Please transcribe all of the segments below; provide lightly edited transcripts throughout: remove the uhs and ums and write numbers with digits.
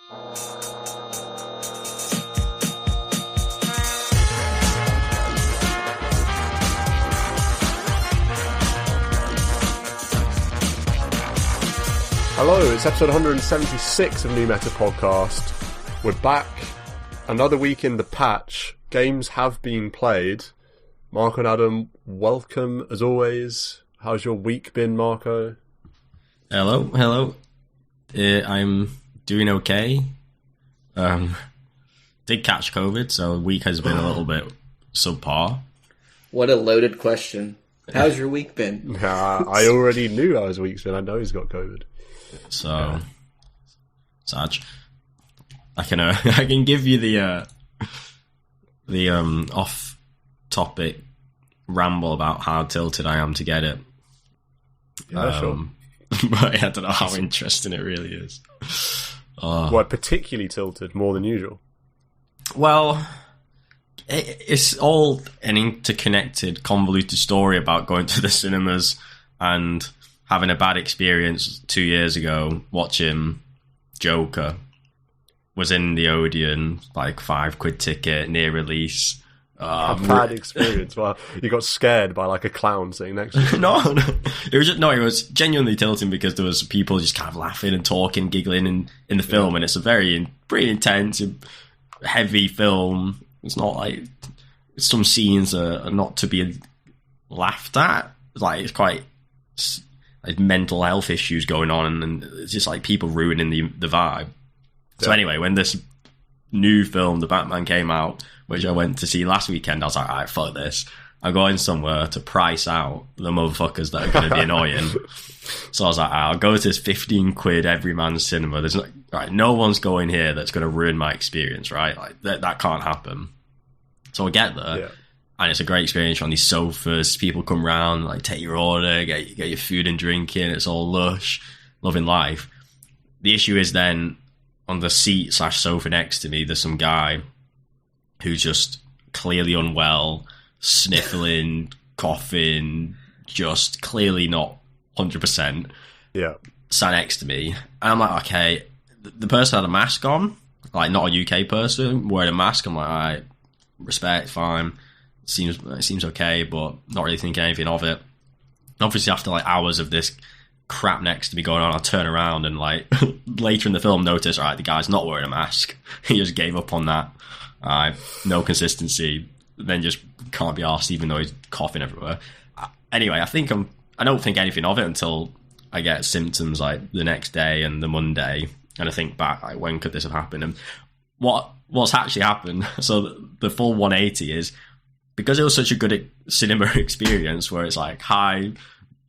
Hello, it's episode 176 of New Meta Podcast. We're back. Another week in the patch. Games have been played. Marco and Adam, welcome as always. How's your week been, Marco? Hello. I'm doing okay. Did catch COVID, so the week has been a little bit subpar. What a loaded question. How's your week been? I already knew how his week's been. I know he's got COVID. So, Saj, I can give you the off-topic ramble about how tilted I am to get it. Yeah, sure. But I don't know how interesting it really is. What, particularly tilted, more than usual? Well, it's all an interconnected, convoluted story about going to the cinemas and having a bad experience 2 years ago watching Joker. Was in the Odeon, like £5 ticket, near release. A bad experience. Well, you got scared by like a clown sitting next to you. No. It was genuinely tilting because there was people just kind of laughing and talking, giggling in the film, and it's a pretty intense, heavy film. It's not like some scenes are not to be laughed at. Like it's quite like mental health issues going on, and it's just like people ruining the vibe. So anyway, when this new film, The Batman, came out, which I went to see last weekend, I was like, alright, fuck this. I'm going somewhere to price out the motherfuckers that are going to be annoying. So I was like, I'll go to this £15 every man's cinema. There's no one's going here that's going to ruin my experience, right? Like that can't happen. So I get there, and it's a great experience on these sofas. People come round, like take your order, get your food and drink in. It's all lush, loving life. The issue is then on the seat/sofa next to me, there's some guy who's just clearly unwell, sniffling, coughing, just clearly not 100%. Yeah. Sat next to me. And I'm like, okay, the person had a mask on, like not a UK person, wearing a mask. I'm like, all right, respect, fine. It seems okay, but not really thinking anything of it. Obviously, after like hours of this crap next to me going on, I'll turn around and like later in the film notice, all right, the guy's not wearing a mask. He just gave up on that. No consistency. Then just can't be arsed even though he's coughing everywhere. Anyway, I don't think anything of it until I get symptoms like the next day and the Monday, and I think back, like, when could this have happened? And what's actually happened, so the full 180 is, because it was such a good cinema experience where it's like high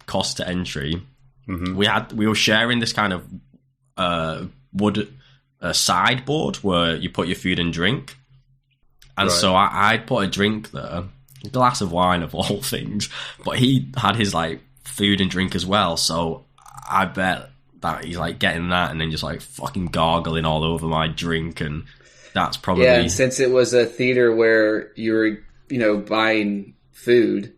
cost to entry, we were sharing this kind of wood sideboard where you put your food and drink. And so I'd put a drink there, a glass of wine of all things, but he had his like food and drink as well. So I bet that he's like getting that and then just like fucking gargling all over my drink, and that's probably... Yeah, and since it was a theater where you were, buying food,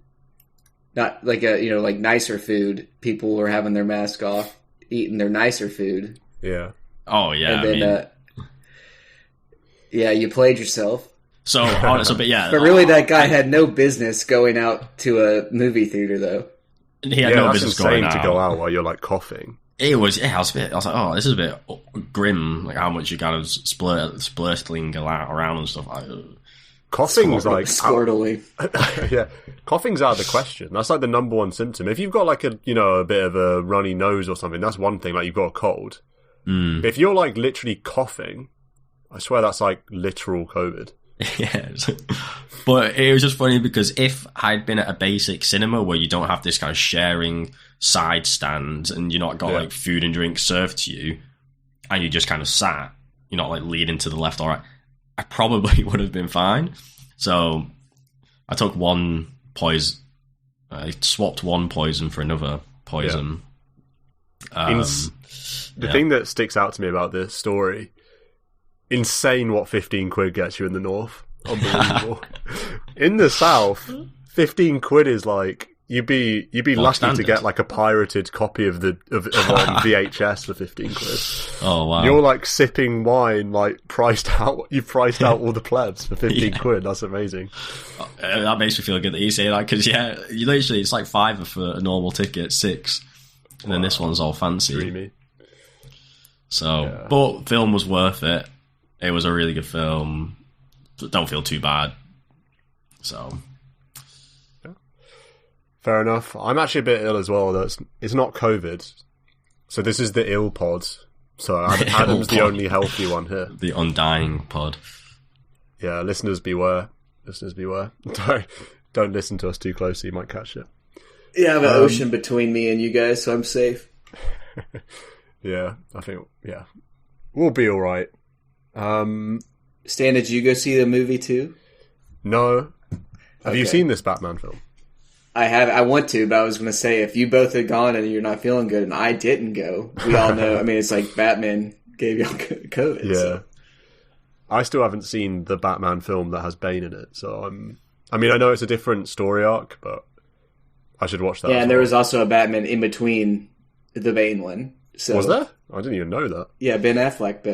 not like like nicer food, people were having their mask off, eating their nicer food. Yeah. Oh, yeah. And then, you played yourself. So, but yeah. But really, that guy had no business going out to a movie theater, though. He had no business going out. To go out while you're like coughing. It was, I was like, oh, this is a bit grim, like how much you kind of splurtling around and stuff like that. Coughing's like squirtily. Yeah, coughing's out of the question. That's like the number one symptom. If you've got like a bit of a runny nose or something, that's one thing. Like you've got a cold. But if you're like literally coughing, I swear that's like literal COVID. Yeah, but it was just funny because if I'd been at a basic cinema where you don't have this kind of sharing side stands and you're not got like food and drink served to you, and you just kind of sat, you're not like leaning to the left or right, I probably would have been fine. So I took one poison. I swapped one poison for another poison. Yeah. The thing that sticks out to me about this story, insane what 15 quid gets you in the north. Unbelievable. In the south, 15 quid is like, you'd be Well, lucky standard. to get like a pirated copy of VHS for 15 quid. Oh wow! You're like sipping wine, like priced out. You've priced out all the plebs for 15 quid. That's amazing. That makes me feel good that you say that because you literally it's like £5 for a normal ticket, £6, and then this one's all fancy. Dreamy. So, but film was worth it. It was a really good film. Don't feel too bad. So, Fair enough. I'm actually a bit ill as well. Though it's not COVID, so this is the ill pod. So Adam's the only healthy one here. The undying pod. Yeah, listeners beware. Listeners beware. Don't listen to us too closely. You might catch it. Yeah, I have an ocean between me and you guys, so I'm safe. Yeah, I think we'll be all right. Stan, did you go see the movie too? No. Have you Okay. seen this Batman film? I have. I want to, but I was going to say if you both had gone and you're not feeling good, and I didn't go, we all know. I mean, it's like Batman gave y'all COVID. Yeah. So. I still haven't seen the Batman film that has Bane in it, so I mean, I know it's a different story arc, but I should watch that. Yeah, as and there well. was also a Batman in between the Bane one. So Was there? I didn't even know that. Yeah, Ben Affleck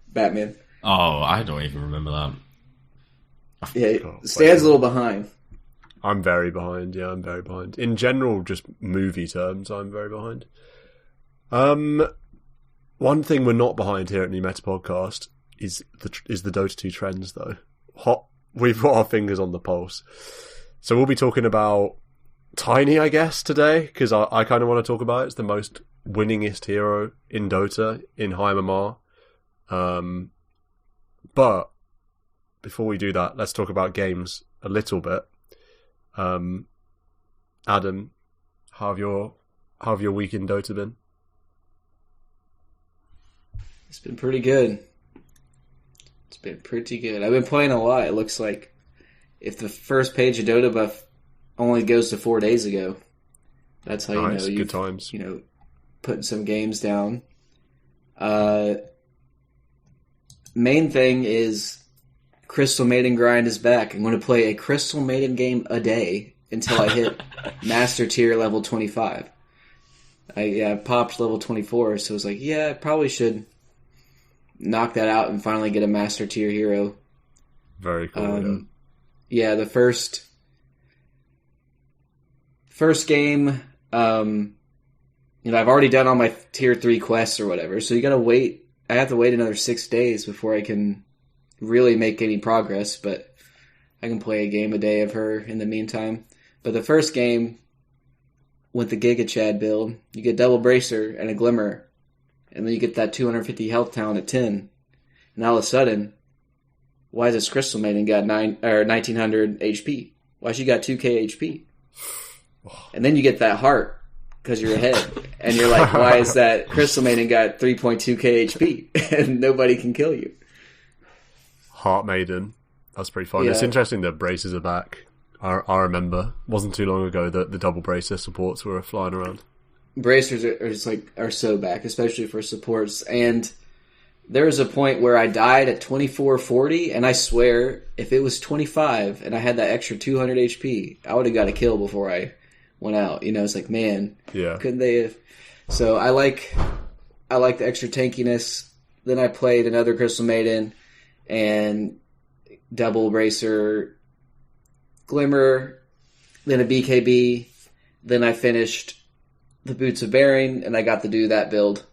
Batman. Oh, I don't even remember that. Yeah, Oh, Stan's a little behind. I'm very behind. Yeah, I'm very behind. In general, just movie terms, I'm very behind. One thing we're not behind here at New Meta Podcast is the Dota 2 trends, though. We've got our fingers on the pulse. So we'll be talking about Tiny, I guess, today, because I kind of want to talk about it. It's the most winningest hero in Dota, in High MMR. But before we do that, let's talk about games a little bit. Adam, how have your week in Dota been? It's been pretty good. It's been pretty good. I've been playing a lot. It looks like if the first page of Dota buff only goes to 4 days ago, that's how Nice, you know good times. putting some games down. Main thing is Crystal Maiden grind is back. I'm going to play a Crystal Maiden game a day until I hit Master Tier level 25. I popped level 24, so I was like, yeah, I probably should knock that out and finally get a Master Tier hero. Very cool. Yeah, the first game, I've already done all my Tier 3 quests or whatever, so you gotta wait. I have to wait another 6 days before I can really make any progress, but I can play a game a day of her in the meantime. But the first game, with the Giga Chad build, you get double bracer and a glimmer, and then you get that 250 health talent at 10. And all of a sudden, why does this Crystal Maiden got 1900 HP? Why she got 2k HP? And then you get that heart because you're ahead, and you're like, why is that Crystal Maiden got 3.2k HP and nobody can kill you? Heart Maiden. That's pretty fun. Yeah. It's interesting that braces are back. I remember. Wasn't too long ago that the double bracer supports were flying around. Bracers are so back, especially for supports. And there was a point where I died at 2440, and I swear if it was 25 and I had that extra 200 HP, I would have got a kill before I went out. It's like, man, Yeah. couldn't they have? So I like the extra tankiness. Then I played another Crystal Maiden and double bracer, glimmer, then a BKB. Then I finished the Boots of Bearing, and I got to do that build.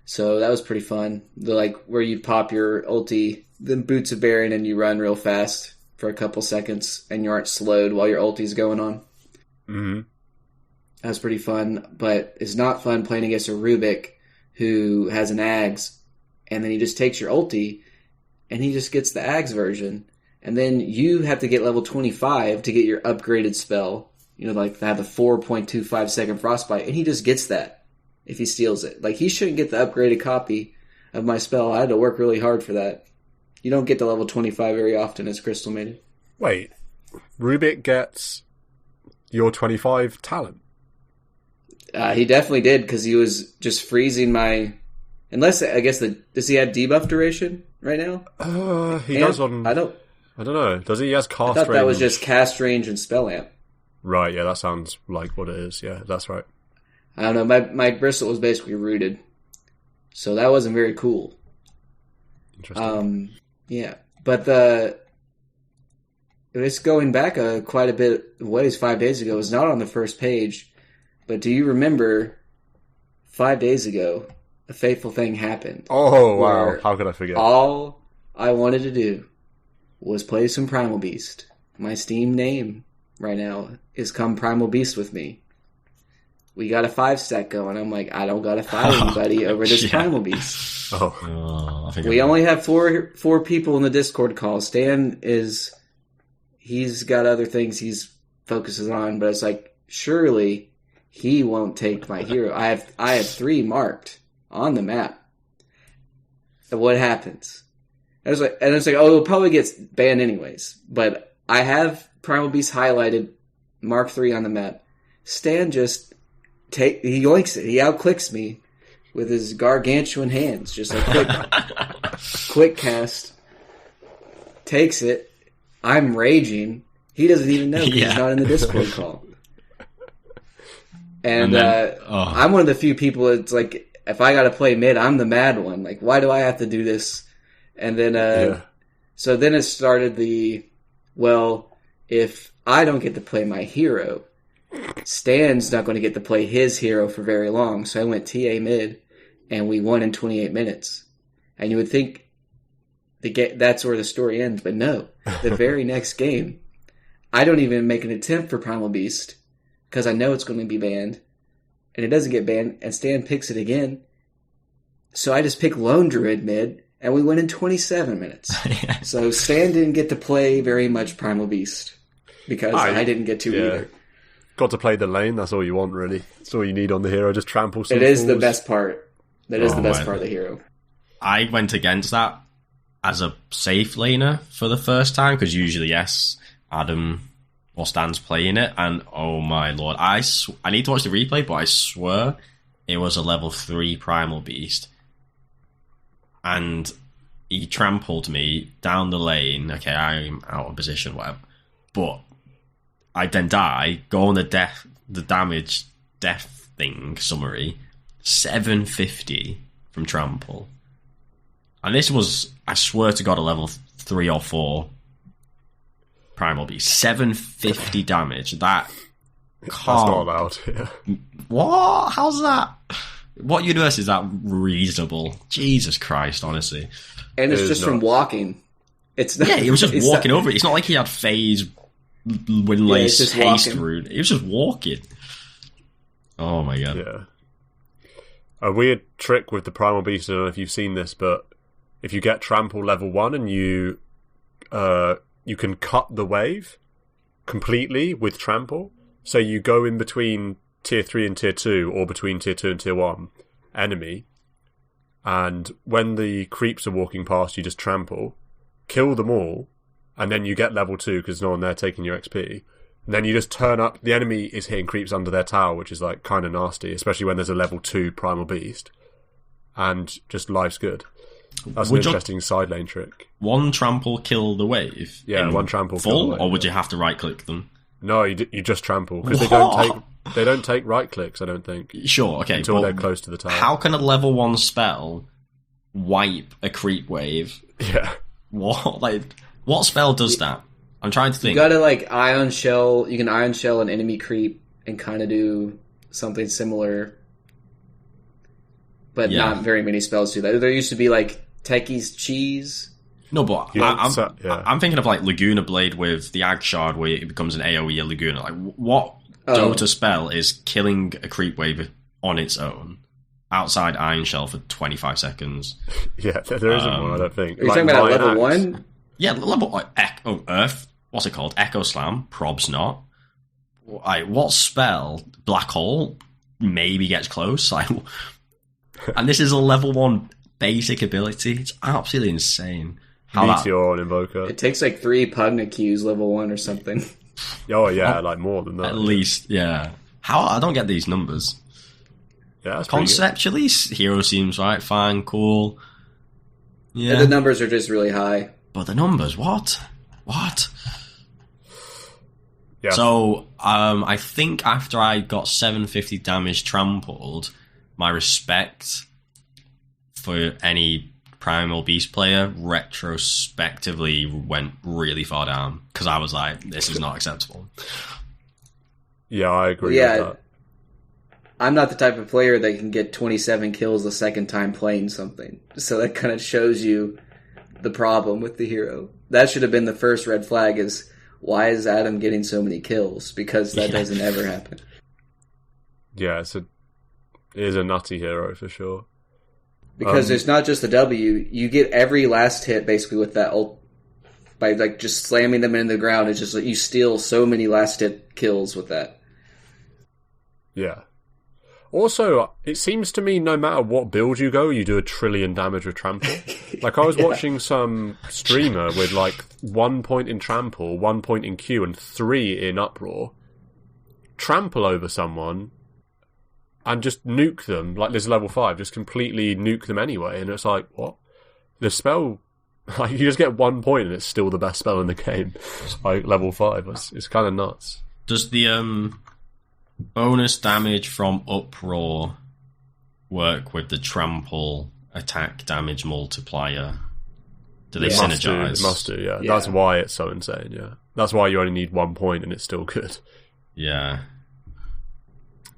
So that was pretty fun. Where you pop your ulti, then Boots of Bearing, and you run real fast for a couple seconds, and you aren't slowed while your ulti's going on. Mm-hmm. That was pretty fun, but it's not fun playing against a Rubik who has an Ags, and then he just takes your ulti, and he just gets the Ags version. And then you have to get level 25 to get your upgraded spell. To have the 4.25 second frostbite, and he just gets that if he steals it. He shouldn't get the upgraded copy of my spell. I had to work really hard for that. You don't get to level 25 very often as Crystal Maiden. Wait, Rubik gets your 25 talent? He definitely did, because he was just freezing my... Unless, I guess, does he have debuff duration right now? He does on... I don't know. Does he? He has cast I thought range. that was just cast range and spell amp. Right, yeah, that sounds like what it is. Yeah, that's right. I don't know. My bristle was basically rooted, so that wasn't very cool. Interesting. Yeah, but it's going back quite a bit of ways. 5 days ago, it was not on the first page, but do you remember 5 days ago, a fateful thing happened? Oh, wow. How could I forget? All I wanted to do was play some Primal Beast. My Steam name right now is Come Primal Beast with me. We got a 5-stack going. I'm like, I don't gotta fight anybody over this Primal Beast. We only have four people in the Discord call. Stan he's got other things he's focuses on, but it's like, surely he won't take my hero. I have 3 marked on the map. And what happens? And it's like, oh, it'll probably get banned anyways. But I have Primal Beast highlighted, mark 3 on the map. Stan just he yoinks it. He outclicks me with his gargantuan hands. Just like quick cast. Takes it. I'm raging. He doesn't even know because he's not in the Discord call. And I'm one of the few people that's like, if I gotta play mid, I'm the mad one. Like, why do I have to do this? And then, so then it started if I don't get to play my hero, Stan's not going to get to play his hero for very long. So I went TA mid, and we won in 28 minutes. And you would think that's where the story ends, but no. The very next game, I don't even make an attempt for Primal Beast, because I know it's going to be banned, and it doesn't get banned, and Stan picks it again. So I just pick Lone Druid mid, and we win in 27 minutes. So Stan didn't get to play very much Primal Beast, because I didn't get to either. Got to play the lane, that's all you want, really. That's all you need on the hero, just trample some It is fools. the best part. That is the best part of the hero. I went against that as a safe laner for the first time, because usually, yes, Adam or Stan's playing it, and oh my lord, I need to watch the replay, but I swear it was a level 3 Primal Beast, and he trampled me down the lane. Okay, I'm out of position, whatever, but I then die, go on the damage death thing summary, 750 from trample. And this was, I swear to God, a level 3 or 4 Primal Beast. 750 damage. That's not allowed. Yeah. What? How's that? What universe is that reasonable? Jesus Christ, honestly. And it's just from walking. It's not, he was just walking over it. It's not like he had phase, windlace, haste rune. He was just walking. Oh my God. Yeah. A weird trick with the Primal Beast, I don't know if you've seen this, but if you get trample level 1 and you can cut the wave completely with trample, so you go in between tier 3 and tier 2, or between tier 2 and tier 1 enemy, and when the creeps are walking past, you just trample, kill them all, and then you get level 2 because no one there taking your XP. And then you just turn up, the enemy is hitting creeps under their tower, which is like kind of nasty, especially when there's a level 2 Primal Beast, and just life's good. That's an interesting side lane trick. One trample kill the wave? Yeah, one trample full, kill the wave, or would you have to right click them? No, you just trample, because they don't take right clicks, I don't think. Sure, okay. Until they're close to the tower. How can a level 1 spell wipe a creep wave? Yeah. What spell does that? I'm trying to think. You gotta Ion Shell. You can Ion Shell an enemy creep and kind of do something similar, but not very many spells do that. There used to be Techie's Cheese. No, but I'm thinking of Laguna Blade with the Ag Shard, where it becomes an AoE Laguna. What DotA spell is killing a creep wave on its own outside Iron Shell for 25 seconds? Yeah, there isn't one, I don't think. Are you talking about level 1? Yeah, level Earth. What's it called? Echo Slam. Probs not. What spell? Black Hole maybe gets close. And this is a level 1 basic ability. It's absolutely insane. Meteor and Invoker. It takes 3 Pugna Qs level 1 or something. Oh yeah, more than that. At least, yeah. How I don't get these numbers. Yeah, that's conceptually, hero seems fine, cool. Yeah, the numbers are just really high. But the numbers, what? Yeah. So, I think after I got 750 damage trampled, my respect for any Primal Beast player retrospectively went really far down, because I was like, this is not acceptable. Yeah, I agree with that. I'm not the type of player that can get 27 kills the second time playing something. So that kind of shows you the problem with the hero. That should have been the first red flag, is why is Adam getting so many kills? Because that doesn't ever happen. Yeah, it is a nutty hero for sure. Because it's not just the W. You get every last hit basically with that ult. By like just slamming them into the ground, it's just like you steal so many last hit kills with that. Yeah. Also, it seems to me no matter what build you go, you do 1 trillion damage with trample. Like, I was watching some streamer with, like, 1 point in trample, 1 point in Q, and 3 in uproar. Trample over someone and just nuke them, like this level 5, just completely nuke them anyway. And it's like, what? The spell, like, you just get 1 point and it's still the best spell in the game. Like, level 5. It's kind of nuts. Does the, bonus damage from uproar work with the trample attack damage multiplier? Do they synergize? It must do, yeah. That's why it's so insane, yeah. That's why you only need 1 point and it's still good. Yeah.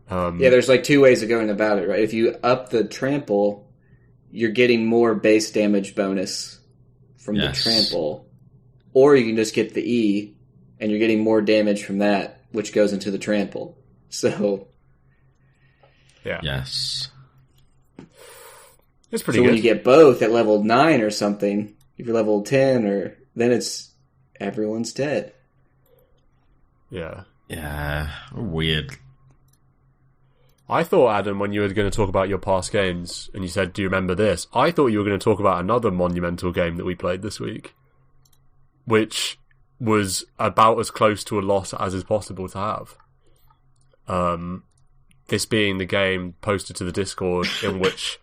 There's like 2 ways of going about it, right? If you up the trample, you're getting more base damage bonus from the trample. Or you can just get the E, and you're getting more damage from that, which goes into the trample. So, yeah. Yes. It's pretty good. So when you get both at level 9 or something, if you're level 10, then it's everyone's dead. Yeah. Yeah. Weird. I thought, Adam, when you were going to talk about your past games, and you said, do you remember this? I thought you were going to talk about another monumental game that we played this week, which was about as close to a loss as is possible to have. This being the game posted to the Discord in which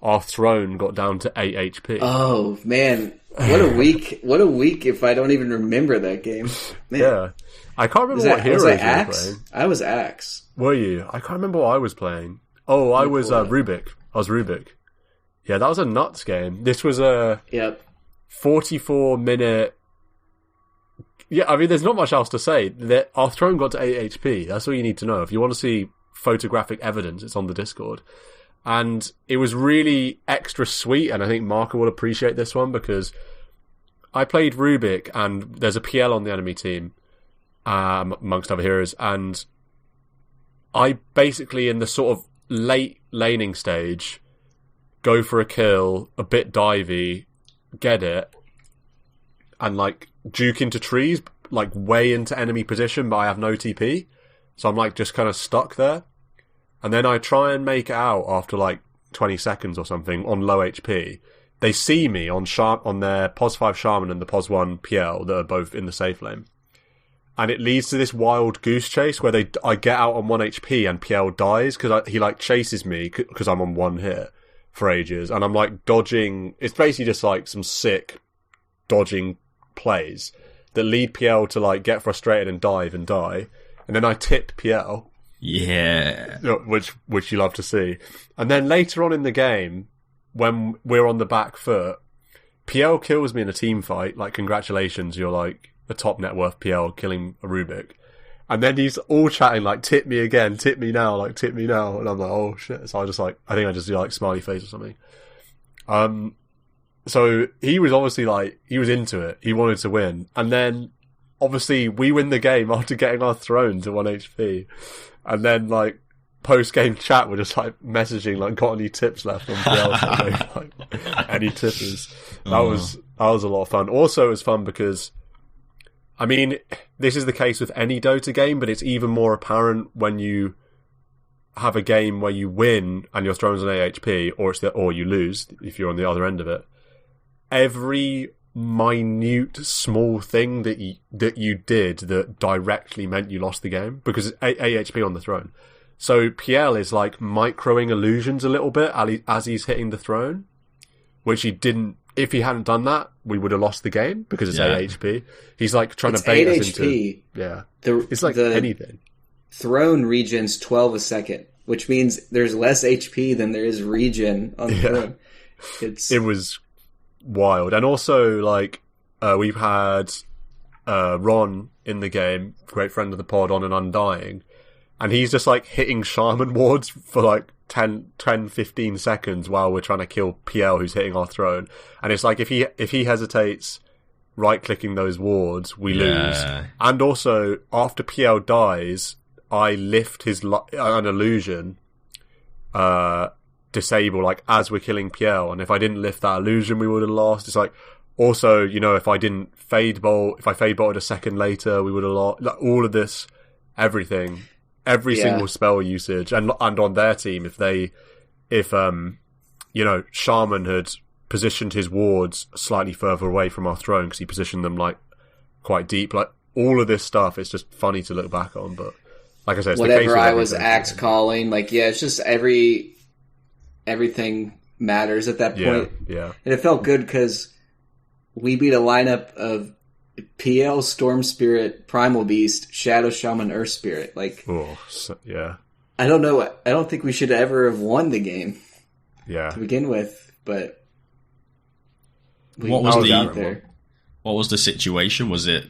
our throne got down to 8 HP. Oh man, what a week! What a week! If I don't even remember that game, man. Yeah, I can't remember what heroes you were playing. I was Axe. Were you? I can't remember what I was playing. Oh, I was Rubik. I was Rubik. Yeah, that was a nuts game. This was a 44-minute. Yeah, I mean, there's not much else to say. Our throne got to 8 HP. That's all you need to know. If you want to see photographic evidence, it's on the Discord. And it was really extra sweet, and I think Marco will appreciate this one, because I played Rubik, and there's a PL on the enemy team, amongst other heroes, and I basically, in the sort of late laning stage, go for a kill, a bit divey, get it, and, like, juke into trees, like, way into enemy position, but I have no TP. So I'm, like, just kind of stuck there. And then I try and make it out after, like, 20 seconds or something on low HP. They see me on their POS 5 Shaman and the POS 1 PL that are both in the safe lane. And it leads to this wild goose chase where I get out on 1 HP and PL dies because he, like, chases me because I'm on 1 hit for ages. And I'm, like, dodging. It's basically just, like, some sick dodging plays that lead PL to, like, get frustrated and dive and die. And then I tip PL. Yeah. Which you love to see. And then later on in the game, when we're on the back foot, PL kills me in a team fight. Like, congratulations, you're, like, a top net worth PL killing a Rubik. And then he's all chatting, like, tip me again, tip me now, like, tip me now. And I'm like, oh shit. So I just do, like, smiley face or something. So he was obviously, like, he was into it. He wanted to win. And then, obviously, we win the game after getting our throne to 1 HP. And then, like, post-game chat, we're just, like, messaging, like, got any tips left on PL? Like, any tippers? That was a lot of fun. Also, it was fun because, I mean, this is the case with any Dota game, but it's even more apparent when you have a game where you win and your throne's on 8 HP, or you lose if you're on the other end of it. Every minute small thing that you did that directly meant you lost the game, because it's 8 HP on the throne. So PL is, like, microing illusions a little bit as he's hitting the throne, which he didn't if he hadn't done that, we would have lost the game because it's 8 HP. He's like trying it's to bait 8 us HP. into... Yeah. It's like anything. Throne regens 12 a second, which means there's less HP than there is regen on the throne. It was wild. And also, like, we've had Ron in the game, great friend of the pod, on an Undying, and he's just, like, hitting Shaman wards for, like, 10, 15 seconds while we're trying to kill PL who's hitting our throne. And it's like, if he hesitates right-clicking those wards, we lose. And also, after PL dies, I lift an illusion, disable, like, as we're killing PL. And if I didn't lift that illusion, we would have lost. It's like, also, you know, if I didn't fade bolt, if I fade bolted a second later, we would have lost. Like, all of this, everything. Every single spell usage, and on their team, if you know, Shaman had positioned his wards slightly further away from our throne because he positioned them like quite deep, like all of this stuff, it's just funny to look back on. But like I said, it's whatever the case I was axe calling, like it's just everything matters at that point. Yeah, and it felt good because we beat a lineup of PL, Storm Spirit, Primal Beast, Shadow Shaman, Earth Spirit. Like, I don't know. I don't think we should ever have won the game. Yeah. To begin with, but what was the situation? Was it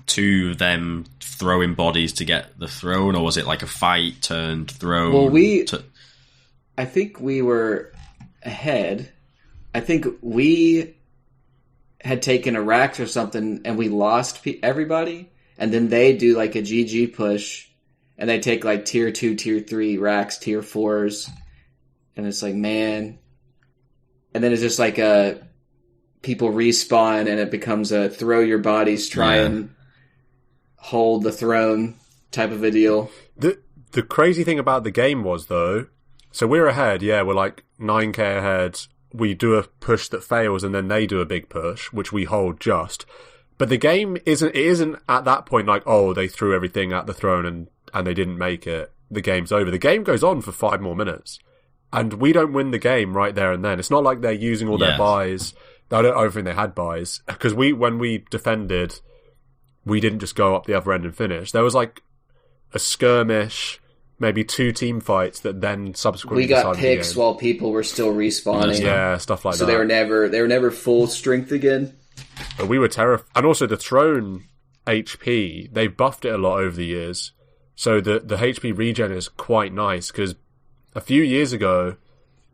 to them throwing bodies to get the throne, or was it like a fight turned throne? Well, I think we were ahead. I think we had taken a Rax or something, and we lost everybody, and then they do like a GG push, and they take like tier 2, tier 3 Rax, tier 4s, and it's like, man. And then it's just like people respawn, and it becomes a throw your bodies, try and hold the throne type of a deal. The crazy thing about the game was, though, so we're ahead, we're like 9k ahead. We do a push that fails, and then they do a big push, which we hold just. But the game isn't at that point like, oh, they threw everything at the throne and they didn't make it. The game's over. The game goes on for 5 more minutes, and we don't win the game right there and then. It's not like they're using all their buys. I don't think they had buys, because when we defended, we didn't just go up the other end and finish. There was like a skirmish, maybe 2 team fights that then subsequently we got picks while people were still respawning. Yeah, stuff like that. So they were never full strength again. But we were terrified. And also the throne HP, they buffed it a lot over the years. So the HP regen is quite nice, because a few years ago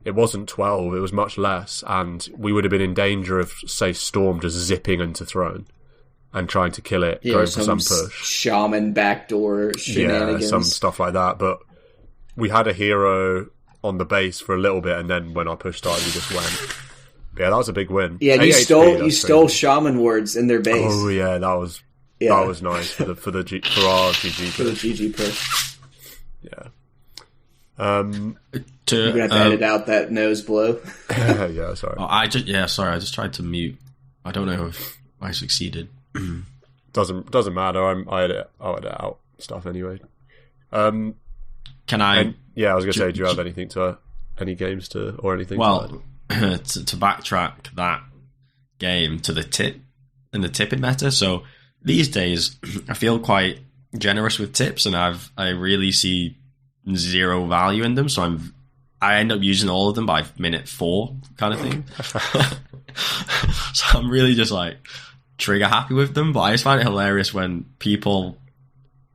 it wasn't 12, it was much less, and we would have been in danger of, say, Storm just zipping into throne and trying to kill it, going for some push. Shaman backdoor shenanigans. Yeah, some stuff like that. But we had a hero on the base for a little bit, and then when our push started, we just went. Yeah, that was a big win. Yeah, you stole Shaman wards in their base. Oh yeah, that was nice for our GG push. For the GG push. Yeah. You're gonna have to edit out that nose blow. Yeah, sorry. I just tried to mute. I don't know if I succeeded. Doesn't matter. I'll edit out stuff anyway. Can I? I was gonna say, do you have anything any games or anything? Well, to backtrack that game to the tip and the tipping meta. So these days, I feel quite generous with tips, and I really see zero value in them. So I end up using all of them by minute 4 kind of thing. So I'm really just like trigger happy with them, but I just find it hilarious when people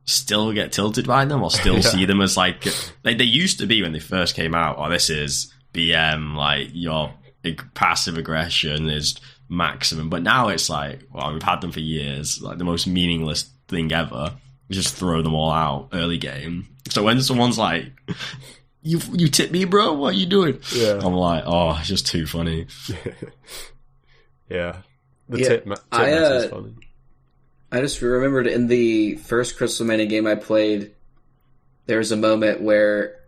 still get tilted by them or still see them as like they used to be when they first came out. Oh, this is BM, like your passive aggression is maximum. But now it's like, well, we've had them for years, like the most meaningless thing ever. You just throw them all out early game. So when someone's like, you tip me, bro, what are you doing? Yeah. I'm like, oh, it's just too funny. Yeah. Tip match is funny. I just remembered in the first Crystal Mania game I played, there was a moment where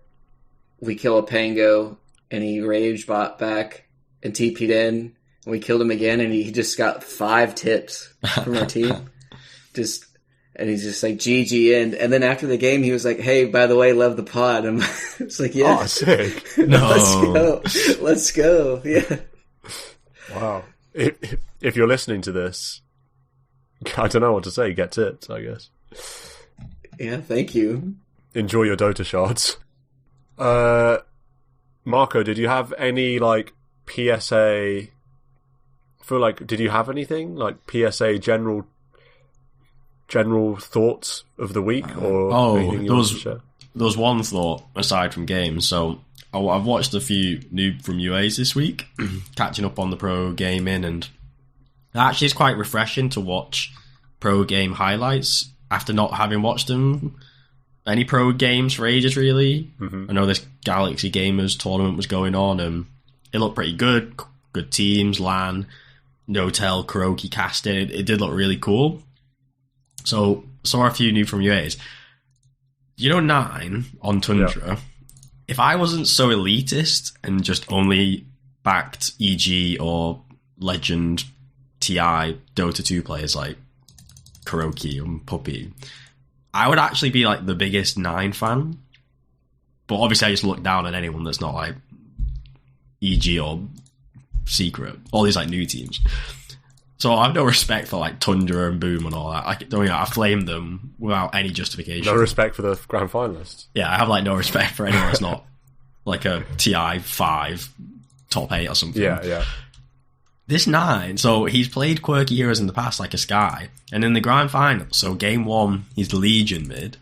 we kill a Pango and he rage bot back and TP'd in, and we killed him again, and he just got 5 tips from our team. And he's just like, GG in. And then after the game, he was like, hey, by the way, love the pod. And it's like, yeah. Oh, sick. No. Let's go. Yeah. Wow. if you're listening to this, I don't know what to say. Get tips, I guess. Yeah, thank you. Enjoy your Dota shards. Marco, did you have any like PSA? I feel like did you have anything like PSA general thoughts of the week or anything you want to share? There was one thought aside from games. So I've watched a few new from UAs this week, catching up on the pro gaming, and actually it's quite refreshing to watch pro game highlights after not having watched them any pro games for ages, really. Mm-hmm. I know this Galaxy Gamers tournament was going on, and it looked pretty good. Good teams, LAN, Notel, Kuroki casting. It did look really cool. So, saw a few new from UAs. You know 9 on Tundra? Yeah. If I wasn't so elitist and just only backed EG or Legend, TI, Dota 2 players like Kuroki and Puppy, I would actually be like the biggest 9 fan. But obviously I just look down at anyone that's not like EG or Secret, all these like new teams. So I have no respect for like Tundra and Boom and all that. I flame them without any justification. No respect for the grand finalists. Yeah, I have like no respect for anyone that's not like a TI 5 top 8 or something. Yeah. This 9, so he's played quirky heroes in the past like a Sky, and in the grand final, so game 1 he's Legion mid,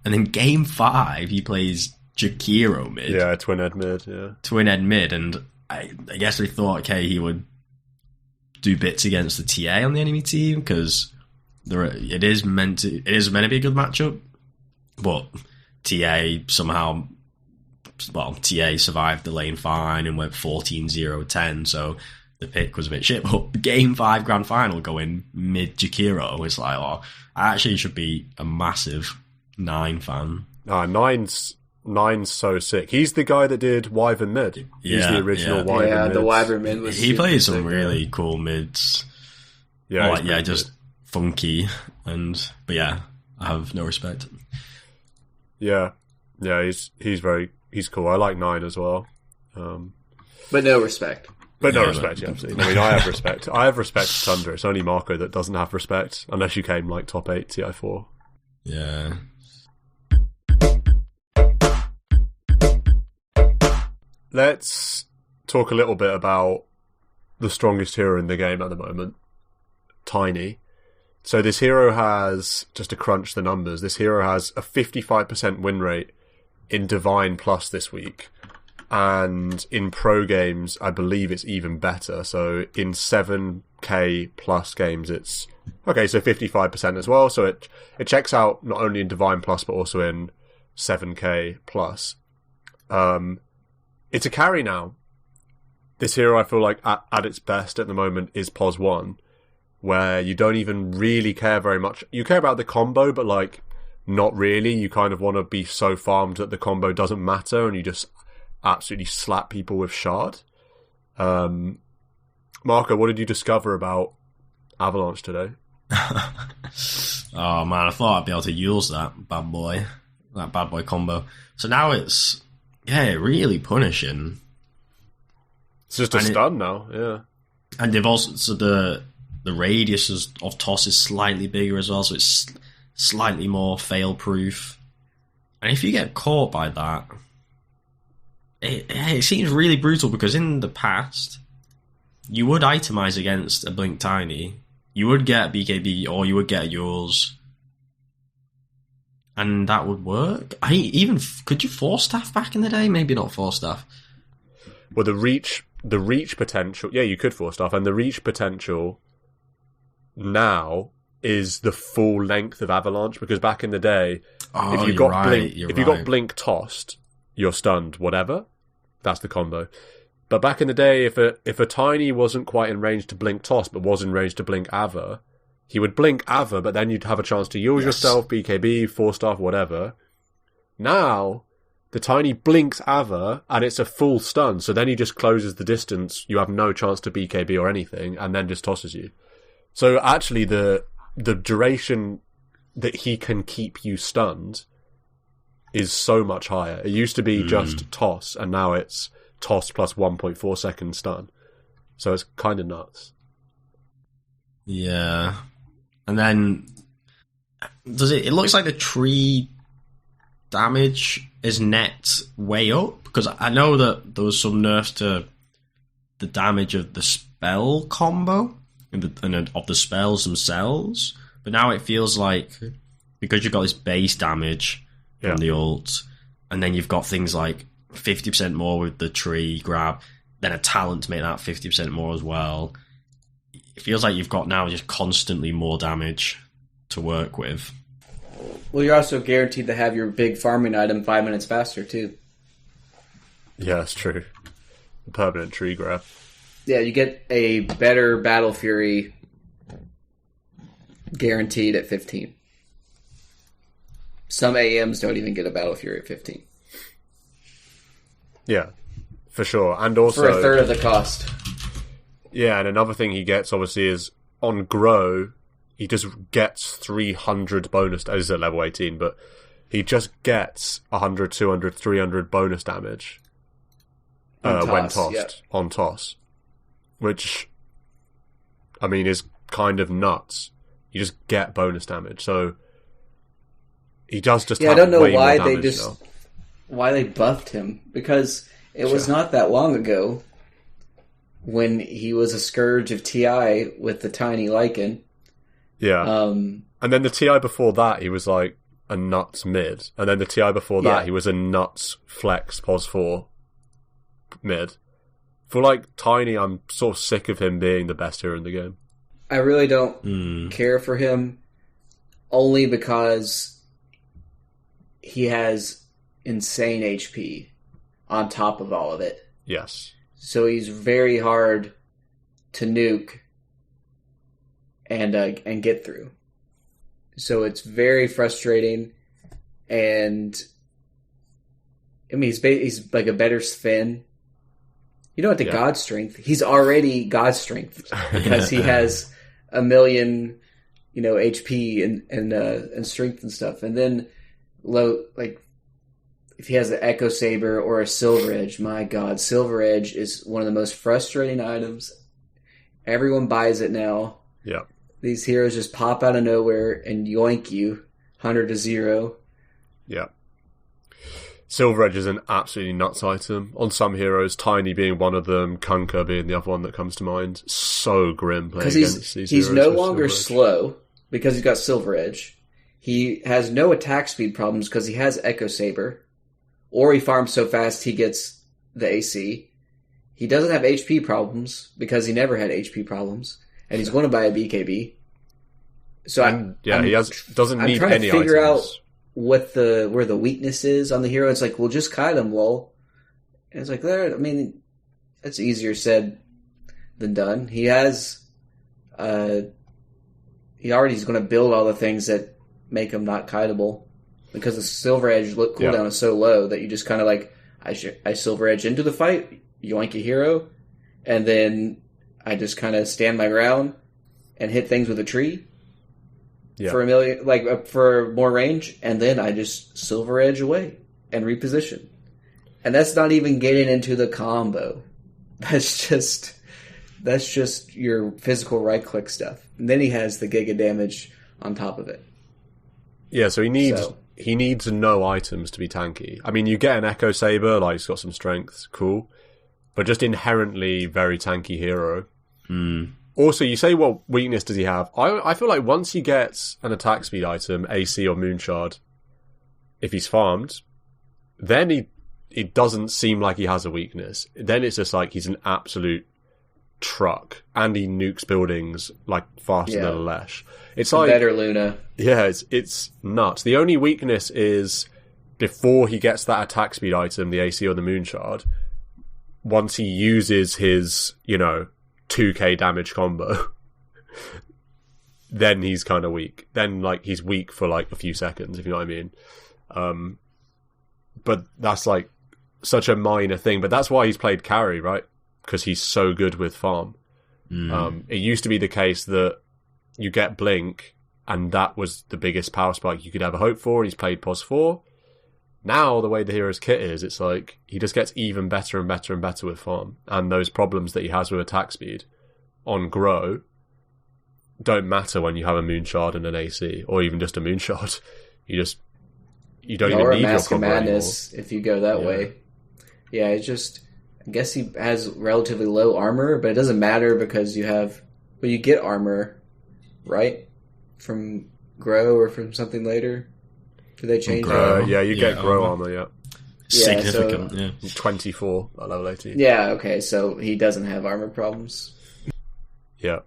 and then game 5 he plays Jakiro mid. Yeah, Twin Ed mid. Yeah, Twin Ed mid, and I guess we thought okay he would do bits against the TA on the enemy team because it is meant to be a good matchup, but TA somehow, TA survived the lane fine and went 14-0-10, so the pick was a bit shit. But game 5 grand final going mid Jakiro was like, I actually should be a massive 9 fan. Nine's so sick. He's the guy that did Wyvern mid. He's the original Wyvern mid. Yeah, the Wyvern mid was. He plays some really cool mids. Yeah, just funky but yeah, I have no respect. Yeah, he's cool. I like 9 as well. But no respect. Respect, absolutely. I mean, I have respect. I have respect for Tundra. It's only Marco that doesn't have respect, unless you came like top 8 TI4. Yeah. Let's talk a little bit about the strongest hero in the game at the moment, Tiny. So this hero has, just to crunch the numbers, this hero has a 55% win rate in Divine Plus this week. And in pro games, I believe it's even better. So in 7K plus games, it's... Okay, so 55% as well. So it checks out not only in Divine Plus, but also in 7K plus. It's a carry now. This hero, I feel like, at its best at the moment is POS 1, where you don't even really care very much. You care about the combo, but, like, not really. You kind of want to be so farmed that the combo doesn't matter, and you just absolutely slap people with Shard. Marco, what did you discover about Avalanche today? Oh, man, I thought I'd be able to use that bad boy combo. So now it's... Yeah, really punishing. It's just a stun now, yeah. And they've also... So the radius of toss is slightly bigger as well, so it's slightly more fail-proof. And if you get caught by that, it seems really brutal, because in the past, you would itemize against a Blink Tiny, you would get BKB, or you would get yours... And that would work. Could you force staff back in the day? Maybe not force staff. Well, the reach potential. Yeah, you could force staff, and the reach potential now is the full length of Avalanche. Because back in the day, if you got Blink tossed, you're stunned. Whatever, that's the combo. But back in the day, if a Tiny wasn't quite in range to Blink toss, but was in range to Blink Ava, he would blink Ava, but then you'd have a chance to use yourself, BKB, 4-staff, whatever. Now, the Tiny blinks Ava, and it's a full stun, so then he just closes the distance, you have no chance to BKB or anything, and then just tosses you. So actually, the duration that he can keep you stunned is so much higher. It used to be just toss, and now it's toss plus 1.4 second stun. So it's kind of nuts. Yeah. And then it looks like the tree damage is net way up, because I know that there was some nerfs to the damage of the spell combo and of the spells themselves, but now it feels like, because you've got this base damage from the ult, and then you've got things like 50% more with the tree grab, then a talent to make that 50% more as well. It feels like you've got now just constantly more damage to work with. Well, you're also guaranteed to have your big farming item 5 minutes faster, too. Yeah, that's true. The permanent tree grab. Yeah, you get a better Battle Fury guaranteed at 15. Some AMs don't even get a Battle Fury at 15. Yeah, for sure. And also, for a third of the cost. Yeah, and another thing he gets, obviously, is on Grow, he just gets 300 bonus. This is at level 18, but he just gets 100, 200, 300 bonus damage when tossed. On toss. Which, I mean, is kind of nuts. You just get bonus damage. So, he does just have I don't know way why more they damage just now. why they buffed him, because it was not that long ago when he was a scourge of TI with the tiny lichen. Yeah. And then the TI before that, he was like a nuts mid. And then the TI before that, he was a nuts flex pos 4 mid. For like Tiny, I'm sort of sick of him being the best hero in the game. I really don't care for him, only because he has insane HP on top of all of it. Yes. So he's very hard to nuke and get through. So it's very frustrating, and I mean he's like a better Sven. You know what? The God Strength. He's already God Strength because he has 1 million, HP and strength and stuff. And then if he has an Echo Saber or a Silver Edge, my God, Silver Edge is one of the most frustrating items. Everyone buys it now. Yeah. These heroes just pop out of nowhere and yoink you 100 to 0. Yeah. Silver Edge is an absolutely nuts item. On some heroes, Tiny being one of them, Kunkka being the other one that comes to mind. So grim playing against these heroes. He's no longer slow because he's got Silver Edge. He has no attack speed problems because he has Echo Saber. Or he farms so fast he gets the AC. He doesn't have HP problems because he never had HP problems. And he's going to buy a BKB. So he doesn't need any items. I'm trying to figure out where the weakness is on the hero. It's like, well, just kite him, lol. And it's like, that's easier said than done. He has, he already is going to build all the things that make him not kiteable, because the Silver Edge cooldown is so low that you just kind of like, I Silver Edge into the fight, yoink a hero, and then I just kind of stand my ground and hit things with a tree. For 1 million, for more range, and then I just Silver Edge away and reposition. And that's not even getting into the combo. That's just your physical right click stuff. And then he has the Giga damage on top of it. Yeah, so he needs no items to be tanky. I mean, you get an Echo Saber, like he's got some strength, cool, but just inherently very tanky hero. Also, you say, what weakness does he have? I feel like once he gets an attack speed item, AC or Moonshard, if he's farmed, then it doesn't seem like he has a weakness. Then it's just like he's an absolute truck, and he nukes buildings like faster than a Lesh. It's like better Luna. Yeah, it's nuts. The only weakness is before he gets that attack speed item, the AC or the Moonshard, once he uses his, 2k damage combo, then he's kind of weak. Then, he's weak for, a few seconds, if you know what I mean. But that's, such a minor thing. But that's why he's played carry, right? Because he's so good with farm. It used to be the case that you get Blink, and that was the biggest power spike you could ever hope for, and he's played POS 4. Now, the way the hero's kit is, it's like he just gets even better and better and better with farm. And those problems that he has with attack speed on Grow don't matter when you have a Moon Shard and an AC, or even just a Moon Shard. You don't even need your Mask of combo Madness anymore. if you go that way. Yeah, it's just, I guess he has relatively low armor, but it doesn't matter because you get armor, right? From Grow or from something later? Do they change that? Yeah, you get Grow armor, yeah. Significant, 24 at level 18. Yeah, okay, so he doesn't have armor problems. Yeah.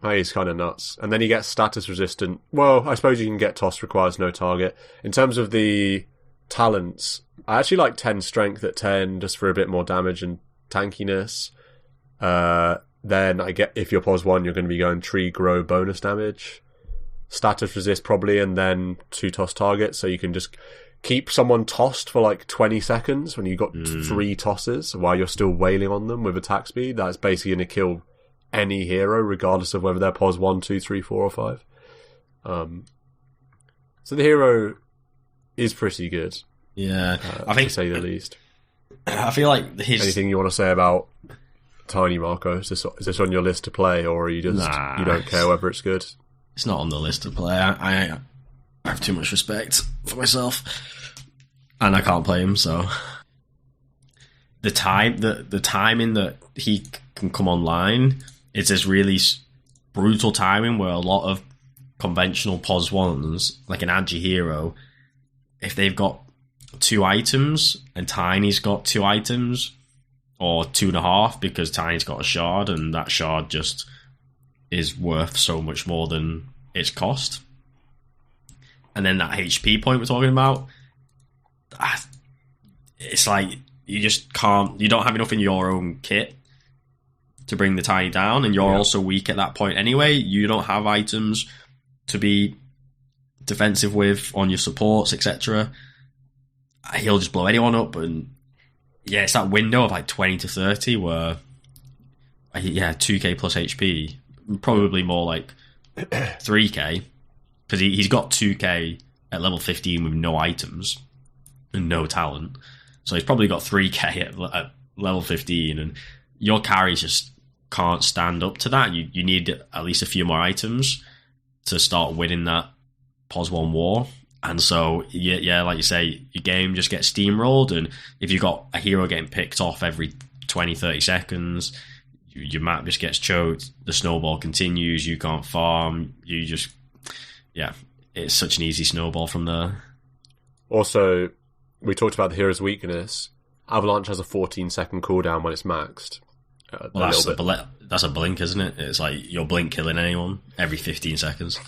Oh, he's kind of nuts. And then he gets status resistant. Well, I suppose you can get toss requires no target. In terms of the talents, I actually like 10 strength at 10 just for a bit more damage and tankiness. Then I get, if you're pos 1, you're going to be going tree grow bonus damage. Status resist probably, and then 2 toss targets, so you can just keep someone tossed for like 20 seconds when you've got 3 tosses while you're still wailing on them with attack speed. That's basically going to kill any hero, regardless of whether they're pos 1, 2, 3, 4, or 5. So the hero is pretty good. Yeah, I think, to say the least. I feel like anything you want to say about Tiny Marco? Is this on your list to play, or are you just you don't care whether it's good? It's not on the list to play. I have too much respect for myself, and I can't play him. So the timing that he can come online, it's this really brutal timing where a lot of conventional pos 1s, like an Agi hero, if they've got 2 items and Tiny's got 2 items, or 2.5 because Tiny's got a shard, and that shard just is worth so much more than its cost. And then that HP point we're talking about, it's like you just can't, you don't have enough in your own kit to bring the Tiny down, and you're also weak at that point anyway. You don't have items to be defensive with on your supports, etc. He'll just blow anyone up, and yeah, it's that window of like 20 to 30 where 2k plus HP, probably more like 3k, because he's got 2k at level 15 with no items and no talent, so he's probably got 3k at level 15, and your carries just can't stand up to that. You need at least a few more items to start winning that pos 1 war. And so, yeah, like you say, your game just gets steamrolled, and if you've got a hero getting picked off every 20, 30 seconds, your map just gets choked, the snowball continues, you can't farm, you just... Yeah, it's such an easy snowball from there. Also, we talked about the hero's weakness. Avalanche has a 14-second cooldown when it's maxed. Well, that's a blink, isn't it? It's like you're blink killing anyone every 15 seconds.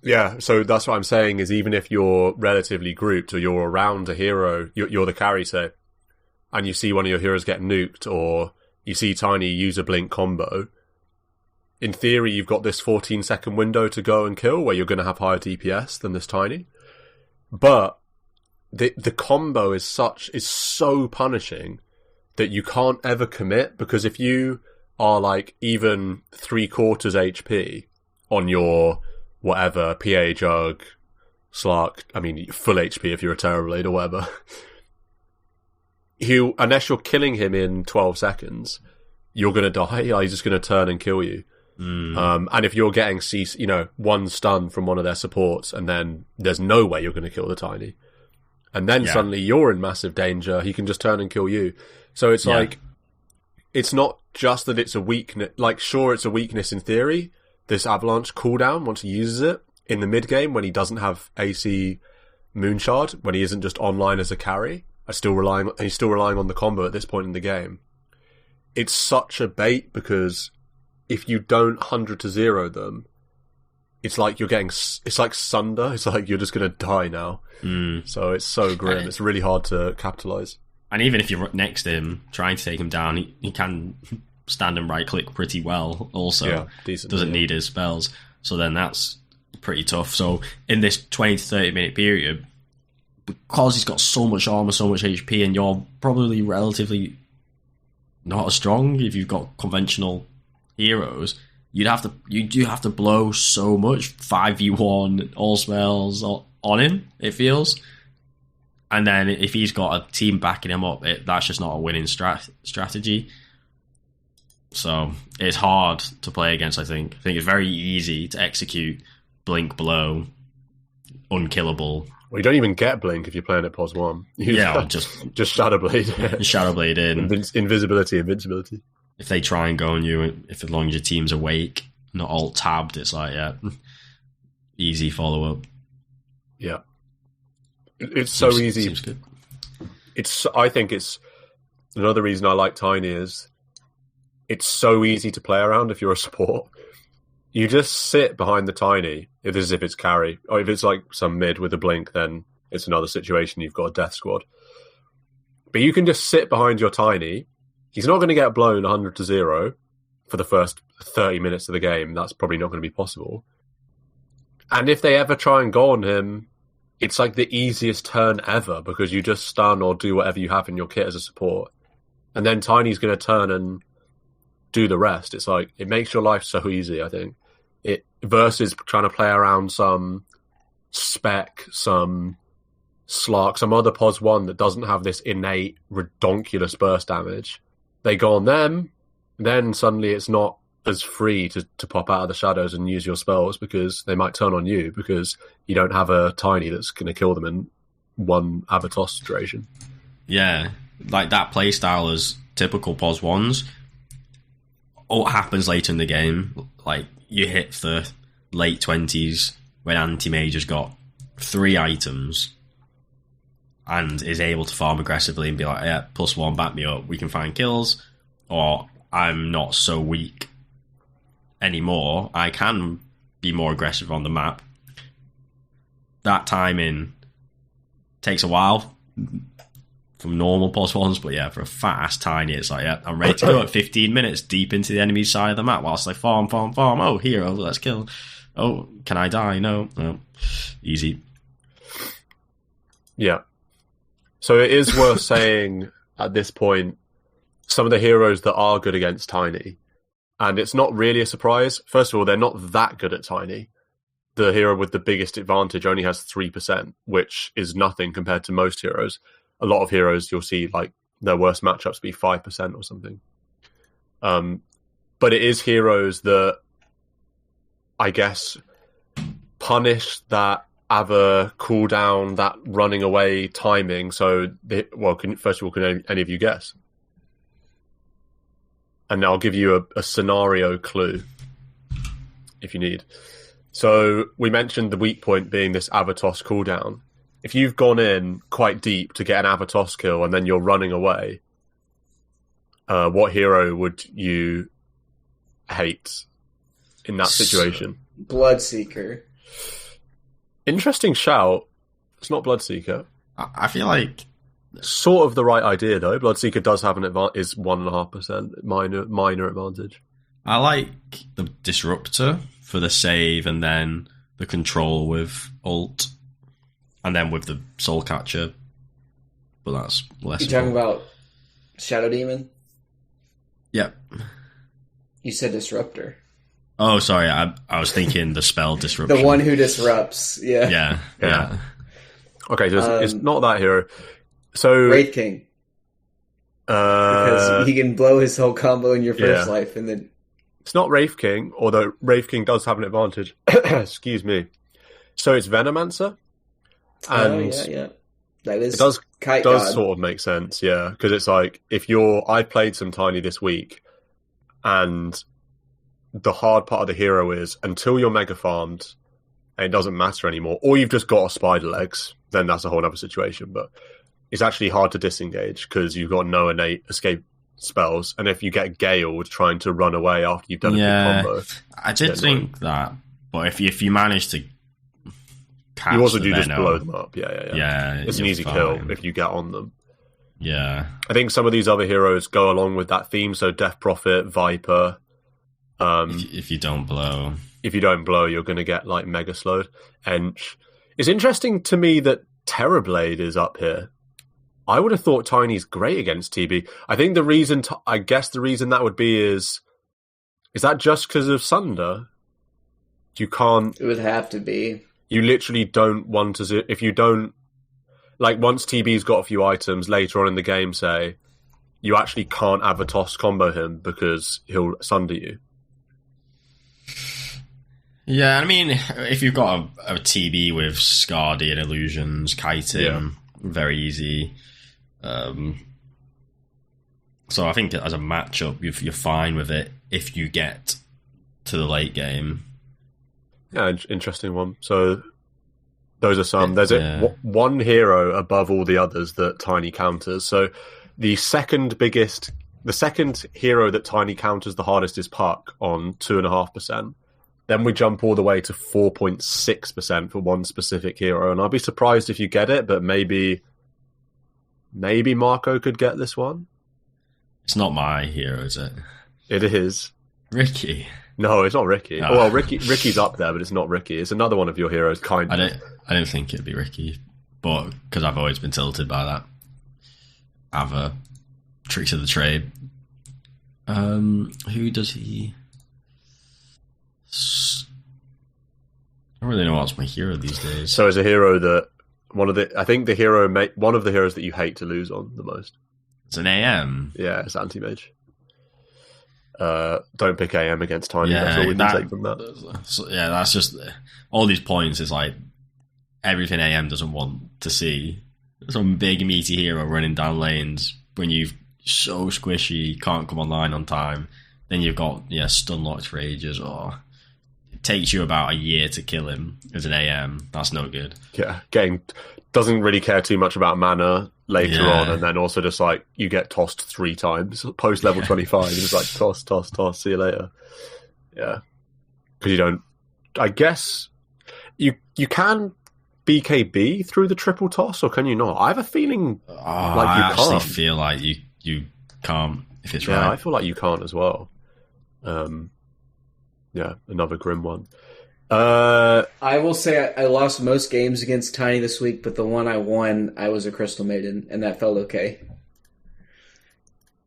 Yeah, so that's what I'm saying, is even if you're relatively grouped or you're around a hero, you're the carry, say, and you see one of your heroes get nuked, or you see Tiny use a blink combo, in theory you've got this 14-second window to go and kill where you're going to have higher DPS than this Tiny. But the combo is so punishing that you can't ever commit, because if you are like even 3/4 HP on your whatever, PA Jug, Slark, I mean, full HP if you're a Terrorblade or whatever, unless you're killing him in 12 seconds, you're going to die. He's just going to turn and kill you. And if you're getting one stun from one of their supports, and then there's no way you're going to kill the Tiny, and then suddenly you're in massive danger, he can just turn and kill you. So it's like, it's not just that it's a weakness. Like, sure, it's a weakness in theory, this Avalanche cooldown, once he uses it in the mid game when he doesn't have AC Moonshard, when he isn't just online as a carry, he's still relying on the combo at this point in the game. It's such a bait, because if you don't 100 to 0 them, it's like it's like Sunder. It's like you're just going to die now. So it's so grim. It's really hard to capitalize. And even if you're next to him, trying to take him down, he can stand and right click pretty well also. Doesn't need his spells. So then that's pretty tough. So in this 20 to 30 minute period, because he's got so much armor, so much HP, and you're probably relatively not as strong if you've got conventional heroes, you do have to blow so much 5v1 all spells on him, it feels. And then if he's got a team backing him up, that's just not a winning strategy. So it's hard to play against, I think. I think it's very easy to execute blink blow, unkillable. Well, you don't even get blink if you're playing at pos 1. Just Shadow Blade. Shadow Blade in. Invisibility, invincibility. If they try and go on you, if as long as your team's awake, not alt tabbed, it's like, yeah, easy follow up. Yeah. It's so easy. Seems good. I think it's another reason I like Tiny is it's so easy to play around if you're a support. You just sit behind the Tiny, if it's carry. Or if it's like some mid with a blink, then it's another situation. You've got a death squad. But you can just sit behind your Tiny. He's not going to get blown 100-0 for the first 30 minutes of the game. That's probably not going to be possible. And if they ever try and go on him, it's like the easiest turn ever because you just stun or do whatever you have in your kit as a support. And then Tiny's going to turn and do the rest. It's like, it makes your life so easy, I think. It versus trying to play around some spec, some Slark, some other pos 1 that doesn't have this innate, redonkulous burst damage. They go on them, then suddenly it's not as free to pop out of the shadows and use your spells because they might turn on you because you don't have a Tiny that's going to kill them in one Avatos duration. Yeah, like that playstyle is typical pos 1s. What happens later in the game, like you hit the late 20s when Anti-Mage has got 3 items and is able to farm aggressively and be like, yeah, +1, back me up, we can find kills, or I'm not so weak anymore, I can be more aggressive on the map. That timing takes a while from normal pos 1s, but yeah, for a fast Tiny, it's like, yeah, I'm ready to go at 15 minutes deep into the enemy side of the map whilst they farm. Oh, hero, let's kill. Oh, can I die? No. Easy. Yeah. So it is worth saying at this point, some of the heroes that are good against Tiny, and it's not really a surprise. First of all, they're not that good at Tiny. The hero with the biggest advantage only has 3%, which is nothing compared to most heroes. A lot of heroes, you'll see like their worst matchups be 5% or something. But it is heroes that, I guess, punish that Ava cooldown, that running away timing. So, first of all, can any of you guess? And I'll give you a scenario clue if you need. So we mentioned the weak point being this Avatos cooldown. If you've gone in quite deep to get an Avatos kill and then you're running away, what hero would you hate in that situation? Bloodseeker. Interesting shout. It's not Bloodseeker. I feel like sort of the right idea though. Bloodseeker does have an is 1.5% minor advantage. I like the Disruptor for the save and then the control with ult and then with the Soul Catcher. But that's less. You talking about Shadow Demon? Yep. You said Disruptor. Oh, sorry. I was thinking the spell Disruption. The one who disrupts. Yeah. Yeah. Okay, so it's not that hero. So Wraith King. Because he can blow his whole combo in your first life and then... It's not Wraith King, although Wraith King does have an advantage. Excuse me. So it's Venomancer. And yeah. That is it does Kite God. Sort of make sense, yeah. Because it's like, I played some Tiny this week, and the hard part of the hero is, until you're mega farmed, and it doesn't matter anymore, or you've just got a spider legs, then that's a whole other situation. But it's actually hard to disengage, because you've got no innate escape spells, and if you get Galed trying to run away after you've done a big combo, I did think that, but if you manage to catch you also the do Venom, just blow them up. Yeah. It's an easy kill if you get on them. Yeah, I think some of these other heroes go along with that theme. So Death Prophet, Viper. If you don't blow, you're going to get like mega slowed. And it's interesting to me that Terrorblade is up here. I would have thought Tiny's great against TB. I think the reason that would be is that just because of Sunder? You can't. It would have to be. You literally don't want to. If you don't, like, once TB's got a few items later on in the game, say, you actually can't Avatos combo him because he'll sunder you. Yeah, I mean, if you've got a TB with Scardy and Illusions, kiting, very easy. So I think as a matchup, you're fine with it if you get to the late game. Yeah, interesting one. So those are some. There's one hero above all the others that Tiny counters. So the second hero that Tiny counters the hardest is Puck on 2.5%. Then we jump all the way to 4.6% for one specific hero, and I'd be surprised if you get it, but maybe Marco could get this one. It's not my hero, is it? It is. Ricky. No, it's not Ricky. Oh. Well, Ricky's up there, but it's not Ricky. It's another one of your heroes, kind of. I don't think it'd be Ricky, but because I've always been tilted by that. Ava, Tricks of the Trade. Who does he? I don't really know what's my hero these days. So it's a hero that one of the heroes that you hate to lose on the most. It's an AM. Yeah, it's anti-mage. Don't pick AM against Tiny. Yeah, that's all we can take from that. Yeah, that's just all these points is like everything AM doesn't want to see. Some big meaty hero running down lanes when you've so squishy, can't come online on time. Then you've got stun locked for ages, or it takes you about a year to kill him as an AM. That's no good. Yeah, doesn't really care too much about mana later on, and then also just like you get tossed 3 times post level 25. It's like toss, see you later. Yeah, because you don't. I guess you can BKB through the triple toss, or can you not? I have a feeling like you can't. I actually feel like you can't if it's right. Yeah, I feel like you can't as well. Yeah, another grim one. I will say I lost most games against Tiny this week, but the one I won, I was a Crystal Maiden, and that felt okay.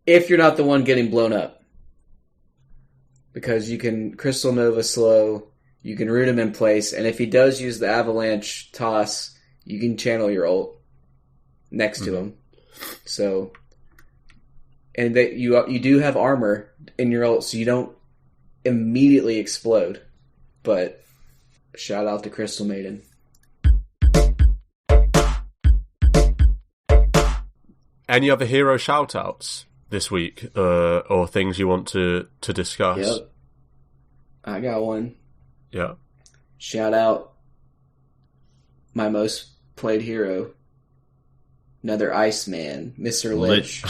If you're not the one getting blown up. Because you can Crystal Nova slow, you can root him in place, and if he does use the Avalanche toss, you can channel your ult next to him. So, and that you do have armor in your ult, so you don't immediately explode. But shout out to Crystal Maiden. Any other hero shout-outs this week, or things you want to discuss? Yep. I got one. Yeah. Shout out my most played hero, another Iceman, Mr. Lich.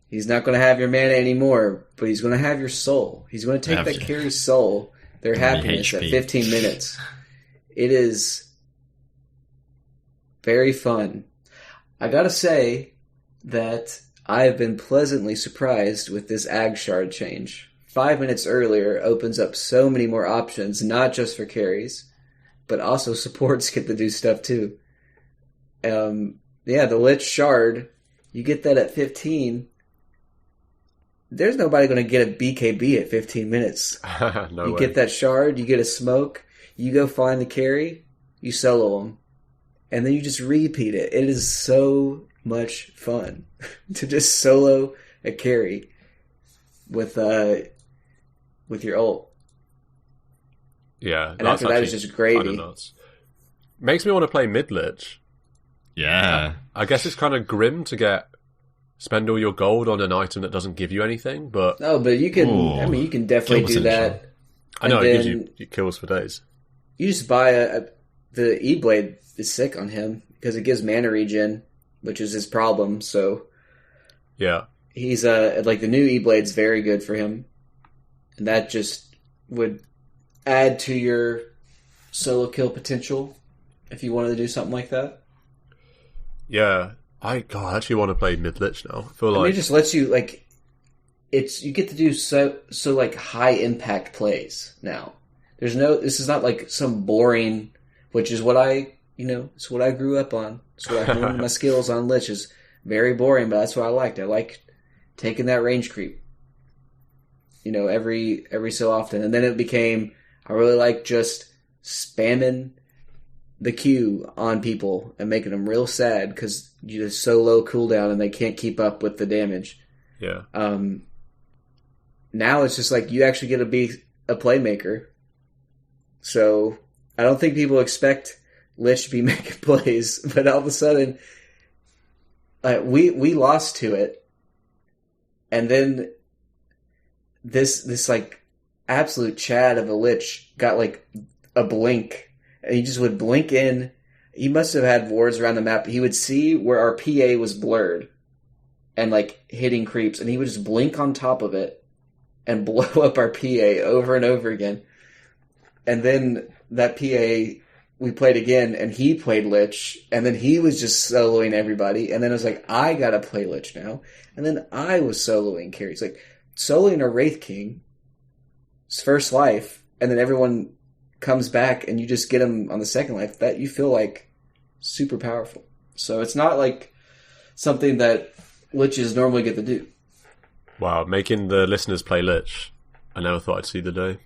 He's not going to have your mana anymore, but he's going to have your soul. He's going to take that carry's soul, their happiness at 15 minutes. It is very fun. I got to say that I have been pleasantly surprised with this Ag Shard change. 5 minutes earlier opens up so many more options, not just for carries, but also supports get to do stuff too. The Lich Shard, you get that at 15. There's nobody going to get a BKB at 15 minutes. You get that shard, you get a smoke, you go find the carry, you solo them, and then you just repeat it. It is so much fun to just solo a carry with your ult. Yeah, and after that, it's just gravy. Makes me want to play mid-lich. Yeah. I guess it's kind of grim to spend all your gold on an item that doesn't give you anything, but... No, but you can... Ooh, I mean, you can definitely do that. I know, it gives you kills for days. You just buy the E-Blade is sick on him, because it gives mana regen, which is his problem, so... Yeah. He's, the new E-Blade's very good for him. And that just would add to your solo kill potential, if you wanted to do something like that. Yeah. I actually want to play mid-lich now. I feel like it just lets you, you get to do so high impact plays now. This is not like some boring, which is what it's what I grew up on. It's what I honed my skills on Lich is very boring, but that's what I liked. I liked taking that range creep, every so often. And then it became, I really like just spamming the Q on people and making them real sad because you're just so low cooldown and they can't keep up with the damage. Yeah. Now it's just like you actually get to be a playmaker. So I don't think people expect Lich to be making plays, but all of a sudden we lost to it, and then this like absolute Chad of a Lich got like a blink, and he just would blink in. He must have had wards around the map. He would see where our PA was blurred and like hitting creeps, and he would just blink on top of it and blow up our PA over and over again. And then that PA, we played again, and he played Lich, and then he was just soloing everybody, and then it was like, I gotta play Lich now, and then I was soloing carries. Like, soloing a Wraith King, his first life, and then everyone comes back, and you just get him on the second life, that you feel like super powerful. So it's not like something that Liches normally get to do. Wow, making the listeners play Lich. I never thought I'd see the day.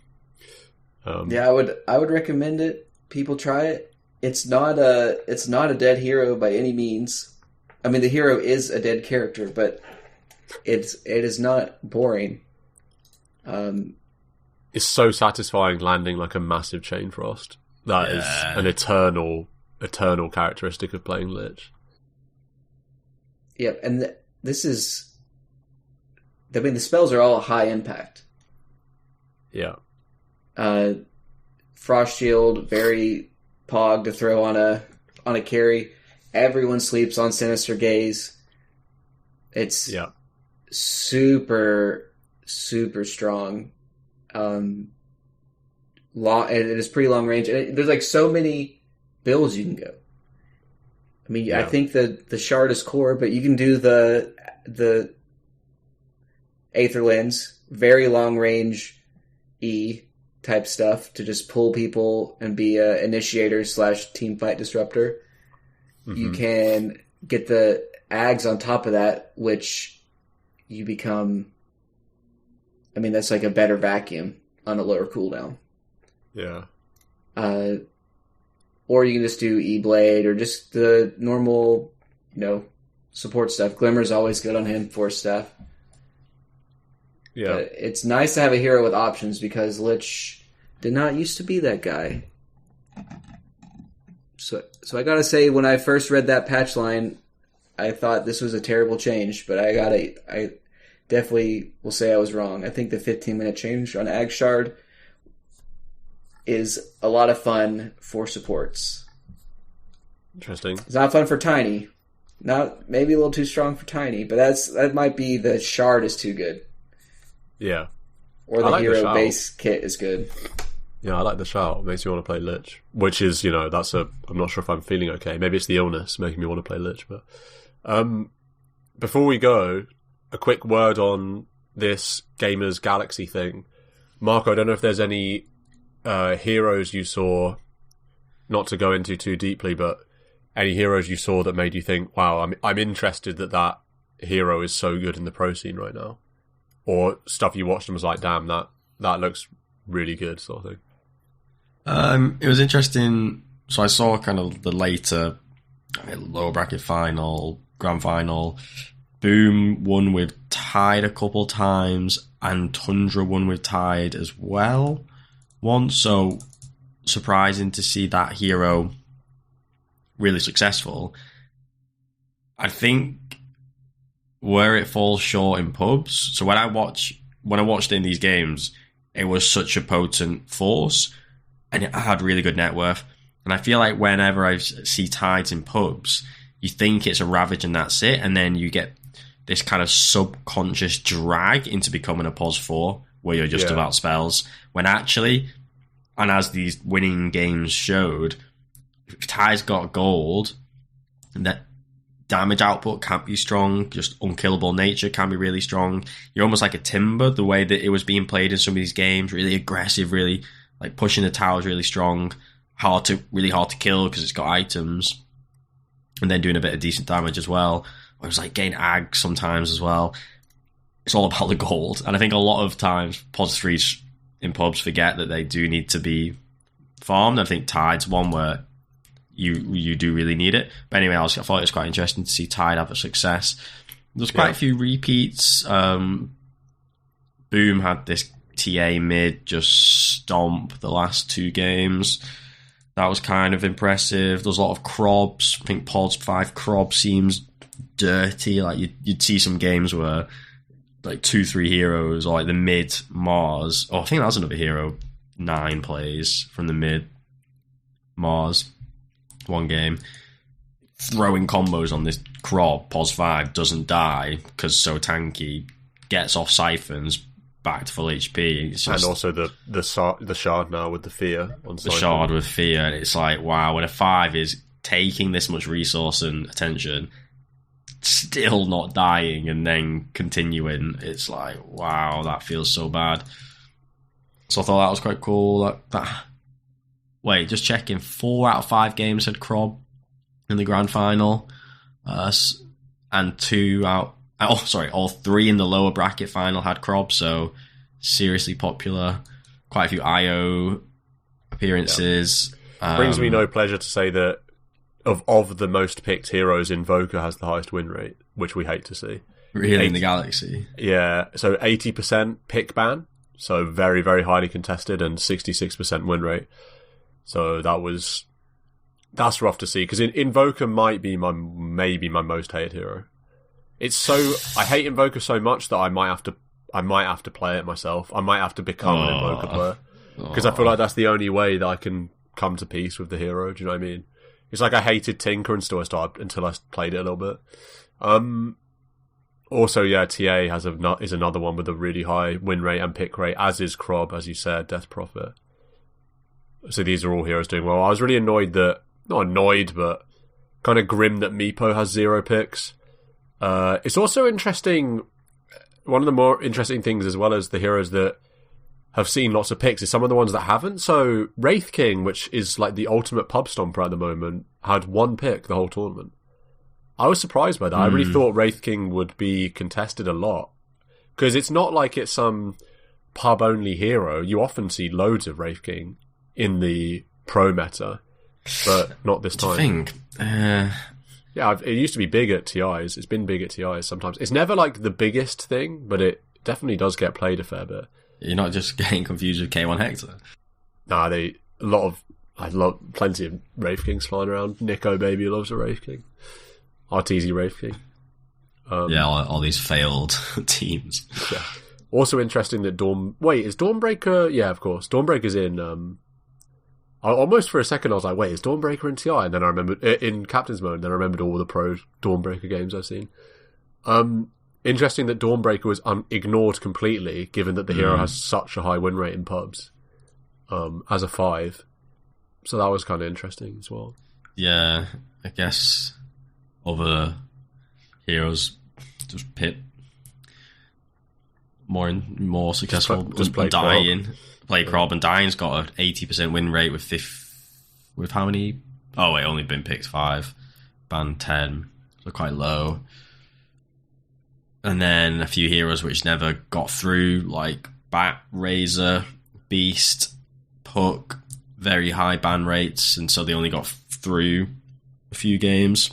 Yeah, I would recommend it. People try it. It's not a dead hero by any means. I mean, the hero is a dead character, but it is not boring. It's so satisfying landing like a massive Chain Frost. That is an eternal characteristic of playing Lich. Yeah, and this is... I mean, the spells are all high impact. Yeah. Frost Shield, very pog to throw on a carry. Everyone sleeps on Sinister Gaze. It's super, super strong. It is pretty long range. And there's like so many builds you can go. I mean, I think the Shard is core, but you can do the Aether Lens, very long range E type stuff to just pull people and be a initiator / team fight disruptor. Mm-hmm. You can get the Ags on top of that, which you become... I mean, that's like a better vacuum on a lower cooldown. Yeah. Or you can just do E-Blade or just the normal, support stuff. Glimmer's always good on him, Force Staff. Yeah. But it's nice to have a hero with options because Lich did not used to be that guy. So I gotta say, when I first read that patch line, I thought this was a terrible change, but I definitely will say I was wrong. I think the 15-minute change on Ag Shard is a lot of fun for supports. Interesting. It's not fun for Tiny. Not maybe a little too strong for Tiny, but that might be the Shard is too good. Yeah. Or the hero base kit is good. Yeah, I like the shout. It makes me want to play Lich. Which is, I'm not sure if I'm feeling okay. Maybe it's the illness making me want to play Lich. But before we go, a quick word on this Gamers Galaxy thing. Marco, I don't know if there's any heroes you saw, not to go into too deeply, but any heroes you saw that made you think, wow, I'm interested that hero is so good in the pro scene right now. Or stuff you watched and was like, damn, that looks really good, sort of thing. It was interesting. So I saw kind of the later lower bracket final, grand final. Boom won with Tide a couple times, and Tundra won with Tide as well once. So surprising to see that hero really successful. I think where it falls short in pubs. So when I watched it in these games, it was such a potent force, and it had really good net worth. And I feel like whenever I see Tides in pubs, you think it's a Ravage and that's it, and then you get this kind of subconscious drag into becoming a POS 4, where you're just about spells. When actually, and as these winning games showed, if Tide's got gold, that damage output can be strong, just unkillable nature can be really strong. You're almost like a Timber, the way that it was being played in some of these games, really aggressive, really like pushing the towers really strong, really hard to kill because it's got items, and then doing a bit of decent damage as well. It was like getting Ag sometimes as well. It's all about the gold, and I think a lot of times POS 3s in pubs forget that they do need to be farmed. I think Tide's one where you do really need it. But anyway, I thought it was quite interesting to see Tide have a success. There's quite a few repeats. Boom had this TA mid just stomp the last 2 games. That was kind of impressive. There's a lot of Crobs. I think Pod's 5 Crob seems dirty. Like you'd see some games where like 2-3 heroes, or like the mid Mars. Oh, I think that was another hero. 9 plays from the mid Mars. 1 game. Throwing combos on this Crob, Pos 5, doesn't die because so tanky, gets off siphons, back to full HP. It's just, and also the shard now with the fear on the shard with fear. And it's like, wow, when a 5 is taking this much resource and attention, still not dying and then continuing, it's like, wow, that feels so bad. So I thought that was quite cool. Wait, just checking. 4 out of 5 games had Crob in the grand final, and 2 out. Oh, sorry, all 3 in the lower bracket final had Crob. So seriously popular. Quite a few IO appearances. Brings me no pleasure to say that of the most picked heroes, Invoker has the highest win rate, which we hate to see. Really, in the Galaxy. Yeah, so 80% pick ban, so very, very highly contested, and 66% win rate. So that's rough to see, because Invoker might be maybe my most hated hero. I hate Invoker so much that I might have to play it myself. I might have to become an Invoker player, because I feel like that's the only way that I can come to peace with the hero. Do you know what I mean? It's like I hated Tinker until I played it a little bit. Also, yeah, TA is another one with a really high win rate and pick rate, as is Crob, as you said, Death Prophet. So these are all heroes doing well. I was really not annoyed, but kind of grim that Meepo has 0 picks. It's also interesting. One of the more interesting things, as well as the heroes that have seen lots of picks, is some of the ones that haven't. So Wraith King, which is like the ultimate pub stomper at the moment, had 1 pick the whole tournament. I was surprised by that. I really thought Wraith King would be contested a lot, because it's not like it's some pub only hero. You often see loads of Wraith King in the pro meta, but not this time. I think. Yeah, it used to be big at TIs. It's been big at TIs sometimes. It's never like the biggest thing, but it definitely does get played a fair bit. You're not just getting confused with K1 Hector. Nah, I love plenty of Wraith Kings flying around. Nico Baby loves a Wraith King. RTZ Wraith King. All these failed teams. Yeah. Also interesting that is Dawnbreaker? Yeah, of course. Dawnbreaker's in. Almost for a second I was like, wait, is Dawnbreaker in TI? And then I remembered in Captain's Mode. And then I remembered all the pro Dawnbreaker games I've seen. Interesting that Dawnbreaker was ignored completely, given that the hero has such a high win rate in pubs as a 5. So that was kind of interesting as well. Yeah, I guess other heroes just pit more successful just play dying. Play Crob, and Dying's got an 80% win rate with how many? Oh wait, only been picked 5, banned 10, so quite low. And then a few heroes which never got through, like Bat, Razor, Beast, Puck, very high ban rates, and so they only got through a few games,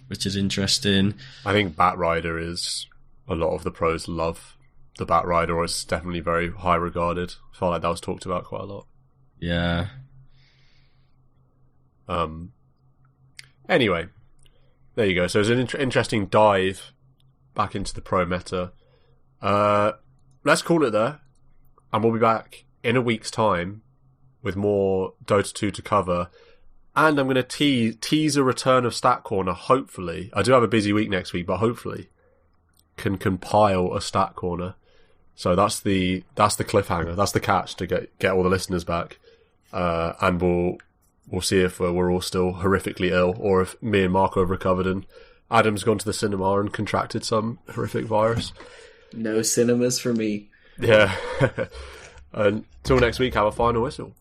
which is interesting. I think Bat Rider is, a lot of the pros love the Bat Rider, or it's definitely very high regarded. I felt like that was talked about quite a lot. Yeah. Anyway, there you go. So it's an interesting dive back into the pro meta. Let's call it there, and we'll be back in a week's time with more Dota 2 to cover. And I'm going to tease a return of Stat Corner, hopefully. I do have a busy week next week, but hopefully can compile a Stat Corner. So that's the cliffhanger. That's the catch to get all the listeners back. And we'll see if we're all still horrifically ill, or if me and Marco have recovered and Adam's gone to the cinema and contracted some horrific virus. No cinemas for me. Yeah. Until next week, have a final whistle.